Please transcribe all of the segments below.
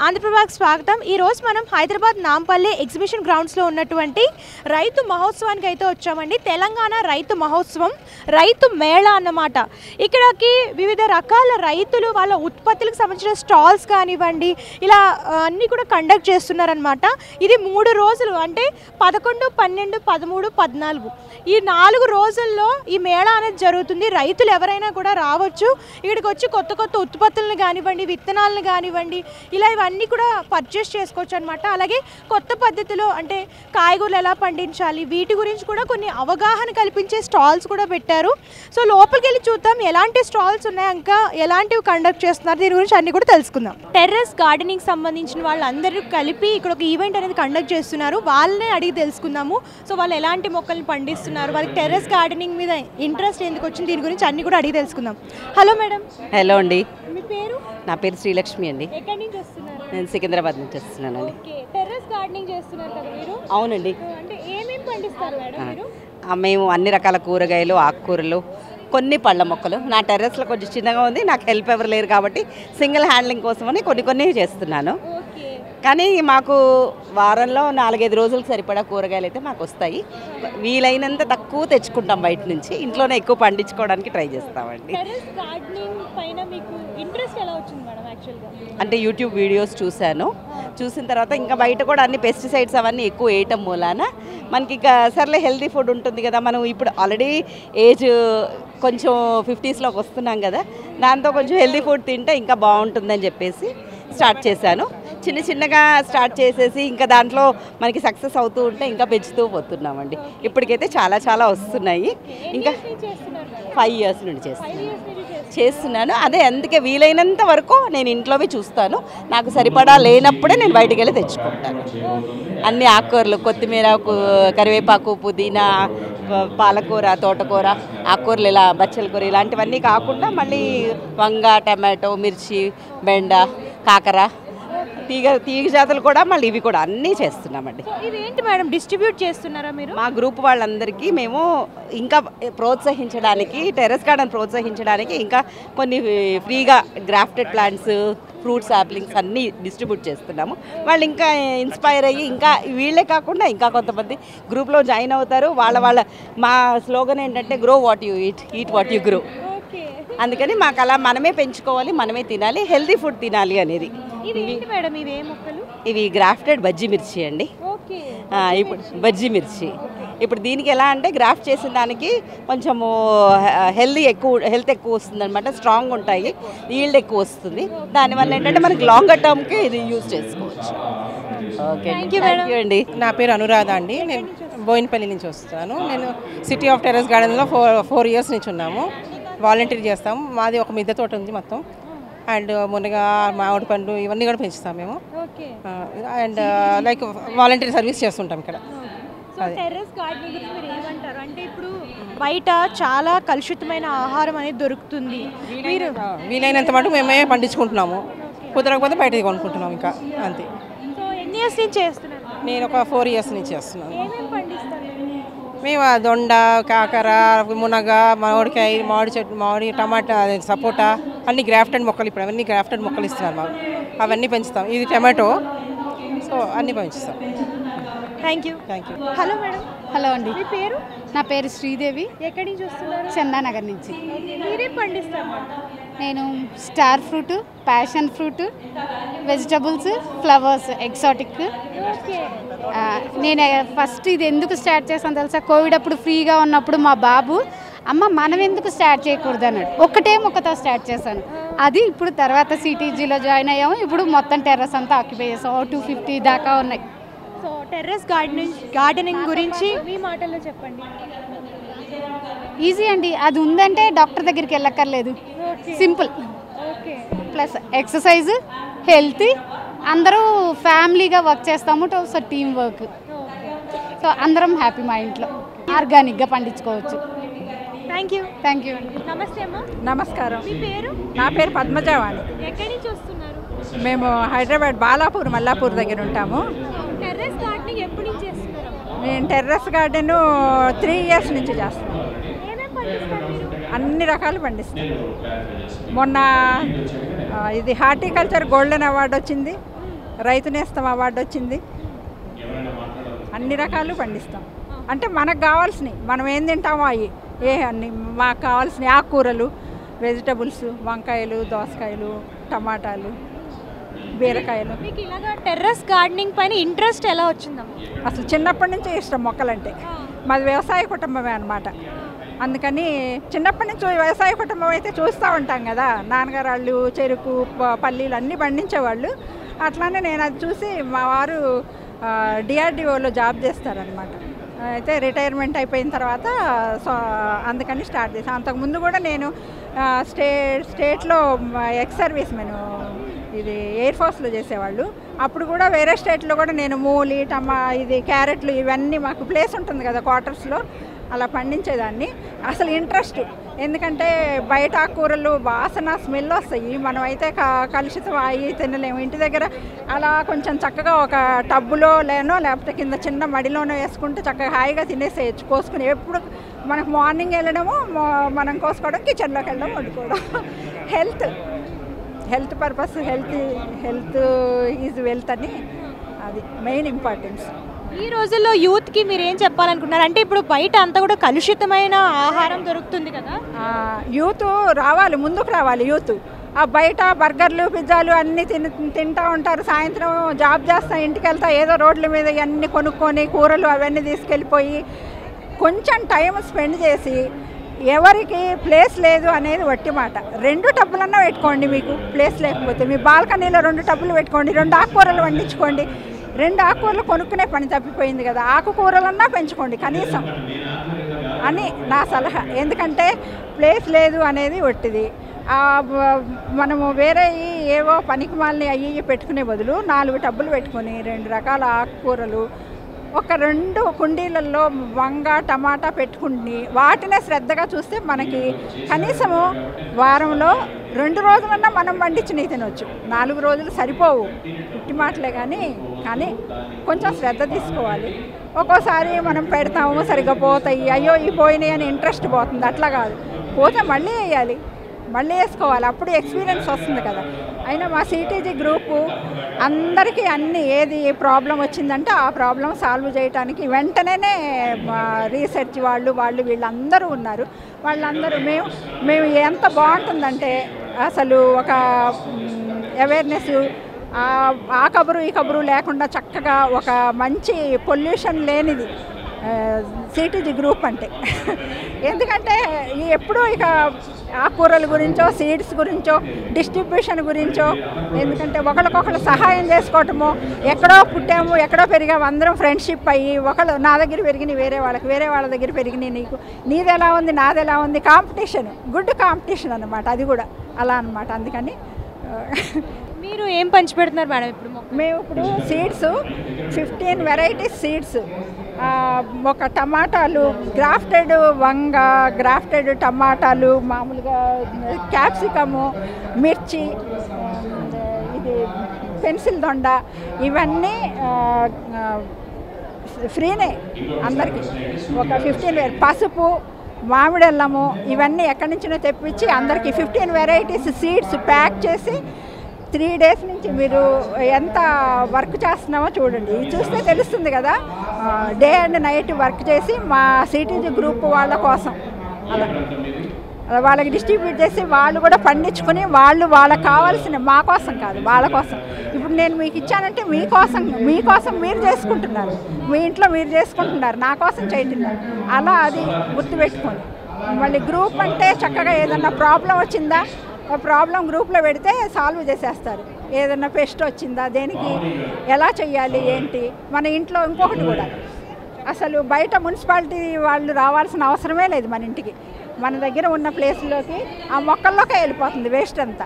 ఆంధ్రప్రభకు స్వాగతం। ఈ రోజు మనం హైదరాబాద్ నాంపల్లి ఎగ్జిబిషన్ గ్రౌండ్స్ లో ఉన్నటువంటి రైతు మహోత్సవానికి అయితే వచ్చామండి। తెలంగాణ రైతు మహోత్సవం రైతు మేళా అన్నమాట। ఇక్కడికి వివిధ రకాల రైతులు వాళ్ళ ఉత్పత్తులకు సంబంధించిన స్టాల్స్ కానివ్వండి ఇలా అన్నీ కూడా కండక్ట్ చేస్తున్నారన్నమాట। ఇది 3 రోజులు అంటే 11, 12, 13, 14 ఈ 4 రోజుల్లో ఈ మేళా అనేది జరుగుతుంది। రైతులు ఎవరైనా కూడా రావచ్చు, ఇక్కడికి వచ్చి కొత్త కొత్త ఉత్పత్తులను కానివ్వండి విత్తనాలను కానివ్వండి ఇలా ఇవన్నీ కూడా పర్చేస్ చేసుకోవచ్చు అన్నమాట। అలాగే కొత్త పద్ధతిలో అంటే కాయగూరలు ఎలా పండించాలి వీటి గురించి కూడా కొన్ని అవగాహన కల్పించే స్టాల్స్ కూడా పెట్టారు। సో లోపలికి వెళ్ళి చూద్దాం ఎలాంటి స్టాల్స్ ఉన్నాయి, ఇంకా ఎలాంటివి కండక్ట్ చేస్తున్నారు, దీని గురించి అన్ని కూడా తెలుసుకుందాం। టెర్రస్ గార్డెనింగ్ సంబంధించిన వాళ్ళందరూ కలిపి ఇక్కడ ఒక ఈవెంట్ అనేది కండక్ట్ చేస్తున్నారు, వాళ్ళనే అడిగి తెలుసుకుందాము। సో వాళ్ళు ఎలాంటి మొక్కల్ని పండిస్తున్నారు, వాళ్ళకి టెర్రస్ గార్డెనింగ్ మీద ఇంట్రెస్ట్ ఎందుకు వచ్చింది, దీని గురించి అన్ని కూడా అడిగి తెలుసుకుందాం। Hello madam. హలో అండి, మీ పేరు? నా పేరు శ్రీలక్ష్మి అండి। ఎక్కడి నుంచి వస్తున్నారు? నేను సికింద్రాబాద్ నుంచి వస్తున్నానండి। ఓకే, టెర్రస్ గార్డెనింగ్ చేస్తున్నారు కదా మీరు? అవునండి। అంటే ఏమేమి పండిస్తారు మేడం మీరు? మేము అన్ని రకాల కూరగాయలు ఆకుకూరలు కొన్ని పళ్ళ మొక్కలు, నా టెర్రస్లో కొంచెం చిన్నగా ఉంది, నాకు హెల్ప్ ఎవరు లేరు కాబట్టి సింగిల్ హ్యాండ్లింగ్ కోసమని కొన్ని చేస్తున్నాను। కానీ మాకు వారంలో 4-5 రోజులకు సరిపడా కూరగాయలు అయితే మాకు వస్తాయి, వీలైనంత తక్కువ తెచ్చుకుంటాం బయట నుంచి, ఇంట్లోనే ఎక్కువ పండించుకోవడానికి ట్రై చేస్తామండి। అంటే యూట్యూబ్ వీడియోస్ చూసిన తర్వాత ఇంకా బయట కూడా అన్ని పెస్టిసైడ్స్ అవన్నీ ఎక్కువ వేయటం మూలాన మనకి ఇక సర్లే హెల్తీ ఫుడ్ ఉంటుంది కదా, మనం ఇప్పుడు ఆల్రెడీ ఏజ్ కొంచెం 50స్లోకి వస్తున్నాం కదా, దాంతో కొంచెం హెల్తీ ఫుడ్ తింటే ఇంకా బాగుంటుందని చెప్పేసి స్టార్ట్ చేశాను। చిన్నగా స్టార్ట్ చేసేసి ఇంకా దాంట్లో మనకి సక్సెస్ అవుతూ ఉంటే ఇంకా పెంచుతూ పోతున్నామండి। ఇప్పటికైతే చాలా వస్తున్నాయి। ఇంకా 5 years నుండి చేస్తున్నాను అదే, అందుకే వీలైనంత వరకు నేను ఇంట్లోవి చూస్తాను, నాకు సరిపడా లేనప్పుడే నేను బయటికి వెళ్ళి తెచ్చుకుంటాను। అన్ని ఆకుకూరలు కొత్తిమీర, కరివేపాకు, పుదీనా, పాలకూర, తోటకూర, ఆకుకూరలు ఇలా బచ్చల కూర ఇలాంటివన్నీ కాకుండా మళ్ళీ వంగ, టమాటో, మిర్చి, బెండ, కాకర, తీగ జాతులు కూడా మళ్ళీ ఇవి కూడా అన్నీ చేస్తున్నామండి। ఇదేంటి మేడం, డిస్ట్రిబ్యూట్ చేస్తున్నారా మీరు? మా గ్రూప్ వాళ్ళందరికీ మేము ఇంకా ప్రోత్సహించడానికి, టెర్రస్ గార్డెన్ ప్రోత్సహించడానికి ఇంకా కొన్ని ఫ్రీగా గ్రాఫ్టెడ్ ప్లాంట్స్, ఫ్రూట్స్, యాప్లింగ్స్ అన్నీ డిస్ట్రిబ్యూట్ చేస్తున్నాము। వాళ్ళు ఇంకా ఇన్స్పైర్ అయ్యి ఇంకా వీళ్ళే కాకుండా ఇంకా కొంతమంది గ్రూప్లో జాయిన్ అవుతారు। మా స్లోగన్ ఏంటంటే grow what you eat what you grow, అందుకని మాకు అలా మనమే పెంచుకోవాలి, మనమే తినాలి, హెల్తీ ఫుడ్ తినాలి అనేది। ఇవి గ్రాఫ్టెడ్ బజ్జీ మిర్చి అండి। ఇప్పుడు బజ్జీ మిర్చి ఇప్పుడు దీనికి ఎలా అంటే గ్రాఫ్ట్ చేసిన దానికి కొంచెము హెల్త్ ఎక్కువ వస్తుంది అనమాట, స్ట్రాంగ్ ఉంటాయి, ఈల్డ్ ఎక్కువ వస్తుంది, దానివల్ల ఏంటంటే మనకి లాంగర్ టర్మ్కి ఇది యూజ్ చేసుకోవచ్చు। ఓకే, థ్యాంక్ యూ అండి। నా పేరు అనురాధ అండి, నేను బోయినపల్లి నుంచి వస్తాను। నేను సిటీ ఆఫ్ టెర్రస్ గార్డెన్లో 4 years నుంచి ఉన్నాము, వాలంటీర్ చేస్తాము। మాది ఒక మిద్దె తోట ఉంది మొత్తం, అండ్ మునగ, మామిడి పండు ఇవన్నీ కూడా పెంచుతాం మేము, అండ్ లైక్ వాలంటీర్ సర్వీస్ చేస్తుంటాం ఇక్కడ। అంటే ఇప్పుడు బయట చాలా కలుషితమైన ఆహారం అనేది దొరుకుతుంది, మీరు వీలైనంత మటుకు మేమే పండించుకుంటున్నాము, కుదరకపోతే బయట కొనుక్కుంటున్నాం ఇంకా అంతే। ఎన్ని ఇయర్స్ నుంచి చేస్తున్నారు? నేను ఒక 4 years నుంచి చేస్తున్నాను। మేము దొండ, కాకర, మునగ, మామిడికాయ, మామిడి చెట్టు, మామిడి, టమాటా, సపోటా అన్ని గ్రాఫ్టెడ్ మొక్కలు, ఇప్పుడు అవన్నీ గ్రాఫ్టెడ్ మొక్కలు ఇస్తున్నారు మాకు, అవన్నీ పెంచుతాం। ఇది టమాటో, సో అన్నీ పెంచుతాం। Thank you. Hello madam. Hello అండి, మీ పేరు? నా పేరు శ్రీదేవి। ఎక్కడి నుంచి వస్తున్నారు? చందానగర్ నుంచి। మీరే పండిస్తారు? నేను star fruit, passion fruit, vegetables, flowers, exotic. నేను ఫస్ట్ ఇది ఎందుకు స్టార్ట్ చేశాను తెలుసా, కోవిడ్ అప్పుడు ఫ్రీగా ఉన్నప్పుడు మా బాబు అమ్మ మనం ఎందుకు స్టార్ట్ చేయకూడదు అన్నాడు, ఒక్కటే మొక్కతో స్టార్ట్ చేశాను, అది ఇప్పుడు తర్వాత సిటీజీలో జాయిన్ అయ్యాము, ఇప్పుడు మొత్తం టెర్రస్ అంతా ఆక్యుపై చేసాము, 250 దాకా ఉన్నాయి। సో టెర్రస్ గార్డెనింగ్ గురించి మీ మాటల్లో చెప్పండి. ఈజీ అండి, అది ఉందంటే డాక్టర్ దగ్గరికి వెళ్ళక్కర్లేదు, simple. Okay. Plus exercise, healthy, అందరూ ఫ్యామిలీగా వర్క్ చేస్తాము. సో టీమ్ వర్క్, సో అందరం హ్యాపీ మా ఇంట్లో. ఆర్గానిక్గా పండించుకోవచ్చు. Thank you. థ్యాంక్ యూ అండి. నమస్తే అమ్మ. నమస్కారం. మీ పేరు? నా పేరు పద్మజవాణి. ఎక్కడి నుంచి వస్తున్నారు? మేము హైదరాబాద్ బాలాపూర్ మల్లాపూర్ దగ్గర ఉంటాము. టెర్రస్ గార్డెనింగ్ ఎప్పటి నుంచి చేస్తున్నారు? నేను టెర్రస్ గార్డెన్ 3 years నుంచి చేస్తాను. ఏమేమి పండిస్తారు మీరు? అన్ని రకాలు పండిస్తాను. మొన్న ఇది హార్టికల్చర్ గోల్డెన్ అవార్డు వచ్చింది, రైతు నేస్తం అవార్డు వచ్చింది. అన్ని రకాలు పండిస్తాం. అంటే మనకు కావాల్సినవి, మనం ఏం తింటామో అవి అన్ని మాకు కావాల్సినవి ఆకుకూరలు, వెజిటబుల్స్, వంకాయలు, దోసకాయలు, టమాటాలు, బీరకాయలు. మీకు ఇలాగా టెర్రస్ గార్డెనింగ్ పైన ఇంట్రెస్ట్ ఎలా వచ్చిందమ్మా? అసలు చిన్నప్పటి నుంచే ఇష్టం మొక్కలంటే. మాది వ్యవసాయ కుటుంబమే అన్నమాట. అందుకని చిన్నప్పటి నుంచి వ్యవసాయ కుటుంబం అయితే చూస్తూ ఉంటాం కదా, నాన్నగారు వాళ్ళు చెరుకు, పల్లీలు అన్నీ పండించేవాళ్ళు. అట్లానే నేను అది చూసి మా వారు డిఆర్డిఓలో జాబ్ చేస్తారనమాట. అయితే రిటైర్మెంట్ అయిపోయిన తర్వాత సో అందుకని స్టార్ట్ చేశాను. అంతకుముందు కూడా నేను స్టేట్లో ఎక్స్ సర్వీస్ మెను ఇది ఎయిర్ ఫోర్స్లో చేసేవాళ్ళు. అప్పుడు కూడా వేరే స్టేట్లో కూడా నేను మూలి, ఇది క్యారెట్లు ఇవన్నీ మాకు ప్లేస్ ఉంటుంది కదా క్వార్టర్స్లో, అలా పండించేదాన్ని. అసలు ఇంట్రెస్ట్, ఎందుకంటే బయట ఆకుకూరలు వాసన స్మెల్ వస్తాయి, మనం అయితే కలుషితం అయ్యి తినలేము. ఇంటి దగ్గర అలా కొంచెం చక్కగా ఒక టబ్బులో లేకపోతే కింద చిన్న మడిలోనో వేసుకుంటే చక్కగా హాయిగా తినేసేయచ్చు కోసుకుని. ఎప్పుడు మనకు మార్నింగ్ వెళ్ళడము, మనం కోసుకోవడం, కిచెన్లోకి వెళ్ళడం, వండుకోవడం. Health purpose, health is wealth అని, అది మెయిన్ ఇంపార్టెన్స్. ఈ రోజుల్లో యూత్కి మీరు ఏం చెప్పాలనుకుంటున్నారు? అంటే ఇప్పుడు బయట అంతా కూడా కలుషితమైన ఆహారం దొరుకుతుంది కదా, యూత్ రావాలి, ముందుకు రావాలి యూత్. ఆ బయట బర్గర్లు, పిజ్జాలు అన్నీ తింటూ ఉంటారు. సాయంత్రం జాబ్ చేస్తా ఇంటికి వెళ్తా ఏదో రోడ్ల మీద ఇవన్నీ కొనుక్కొని కూరలు అవన్నీ తీసుకెళ్ళిపోయి కొంచెం టైం స్పెండ్ చేసి, ఎవరికి ప్లేస్ లేదు అనేది వట్టి మాట. 2 టబ్బులన్నా పెట్టుకోండి, మీకు ప్లేస్ లేకపోతే మీ బాల్కనీలో 2 టబ్బులు పెట్టుకోండి, 2 ఆకుకూరలు పండించుకోండి. 2 ఆకుకూరలు కొనుక్కునే పని తప్పిపోయింది కదా, ఆకుకూరలన్నా పెంచుకోండి కనీసం అని నా సలహా. ఎందుకంటే ప్లేస్ లేదు అనేది వట్టిది. మనము వేరే ఏవో పనికి మాలని అయ్యి పెట్టుకునే బదులు 4 టబ్బులు పెట్టుకొని 2 రకాల ఆకుకూరలు, ఒక 2 కుండీలలో వంగ, టమాటా పెట్టుకుని వాటినే శ్రద్ధగా చూస్తే మనకి కనీసము వారంలో 2 రోజులన్నా మనం పండించి తినవచ్చు. 4 రోజులు సరిపోవు, పుట్టి మాటలే కానీ కొంచెం శ్రద్ధ తీసుకోవాలి. ఒక్కోసారి మనం పెడతాము సరిగ్గా పోతాయి, అయ్యో ఈ పోయినాయి అని ఇంట్రెస్ట్ పోతుంది. అట్లా కాదు, పోతే మళ్ళీ వేయాలి, మళ్ళీ వేసుకోవాలి, అప్పుడు ఎక్స్పీరియన్స్ వస్తుంది కదా. అయినా మా సిటీజీ గ్రూపు అందరికీ ఏది ప్రాబ్లం వచ్చిందంటే ఆ ప్రాబ్లం సాల్వ్ చేయడానికి వెంటనే రీసెర్చ్ వాళ్ళు వీళ్ళందరూ ఉన్నారు. వాళ్ళందరూ మేము ఎంత బాగుంటుందంటే అసలు ఒక అవేర్నెస్, ఆ కబురు ఈ కబురు లేకుండా చక్కగా ఒక మంచి పొల్యూషన్ లేనిది సిటీజీ గ్రూప్ అంటే. ఎందుకంటే ఎప్పుడూ ఇక ఆకుకూరల గురించో, సీడ్స్ గురించో, డిస్ట్రిబ్యూషన్ గురించో, ఎందుకంటే ఒకరికొకరు సహాయం చేసుకోవటము, ఎక్కడో పుట్టాము ఎక్కడో పెరిగాము, అందరం ఫ్రెండ్షిప్ అయ్యి ఒకళ్ళు నా దగ్గర పెరిగినాయి వేరే వాళ్ళ దగ్గర పెరిగినాయి, నీది ఎలా ఉంది నాది ఎలా ఉంది, కాంపిటీషన్, గుడ్ కాంపిటీషన్ అన్నమాట. అది కూడా అలా అన్నమాట. అందుకని మీరు ఏం పంచి పెడుతున్నారు మేడం ఇప్పుడు? మేము ఇప్పుడు సీడ్స్ 15 వెరైటీస్ సీడ్స్, ఒక టమాటాలు, గ్రాఫ్టెడ్ వంగ, గ్రాఫ్టెడ్ టమాటాలు, మామూలుగా క్యాప్సికము, మిర్చి, ఇది పెన్సిల్ దొండ, ఇవన్నీ ఫ్రీనే అందరికీ. ఒక 15 పసుపు, మామిడల్లము, ఇవన్నీ ఎక్కడి నుంచినో తెప్పించి అందరికీ 15 వెరైటీస్ సీడ్స్ ప్యాక్ చేసి 3 days నుంచి మీరు ఎంత వర్క్ చేస్తున్నామో చూడండి. చూస్తే తెలుస్తుంది కదా, డే అండ్ నైట్ వర్క్ చేసి మా సిటీజీ గ్రూప్ వాళ్ళ కోసం అలా వాళ్ళకి డిస్ట్రిబ్యూట్ చేసి వాళ్ళు కూడా పండించుకొని వాళ్ళకి కావాల్సిన, మా కోసం కాదు వాళ్ళ కోసం. ఇప్పుడు నేను మీకు ఇచ్చానంటే మీకోసం మీరు చేసుకుంటున్నారు, మీ ఇంట్లో మీరు చేసుకుంటున్నారు, నా కోసం చేయటున్నారు. అలా అది గుర్తుపెట్టుకోండి. మళ్ళీ గ్రూప్ అంటే చక్కగా ఏదన్నా ప్రాబ్లం వచ్చిందా, ప్రాబ్లం గ్రూప్లో పెడితే సాల్వ్ చేసేస్తారు. ఏదైనా పెస్ట్ వచ్చిందా, దేనికి ఎలా చెయ్యాలి ఏంటి. మన ఇంట్లో ఇంకొకటి కూడా, అసలు బయట మున్సిపాలిటీ వాళ్ళు రావాల్సిన అవసరమే లేదు మన ఇంటికి. మన దగ్గర ఉన్న ప్లేస్లోకి ఆ మొక్కల్లోకే వెళ్ళిపోతుంది వేస్ట్ అంతా.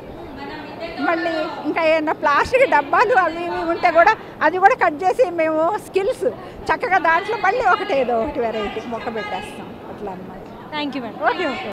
మళ్ళీ ఇంకా ఏమన్నా ప్లాస్టిక్ డబ్బాలు అవి ఇవి ఉంటే కూడా అది కూడా కట్ చేసి మేము స్కిల్స్ చక్కగా దాంట్లో మళ్ళీ ఏదో ఒకటి వెరైటీ మొక్క పెట్టేస్తాం అట్లా అన్నమాట. Thank you madam. Okay okay.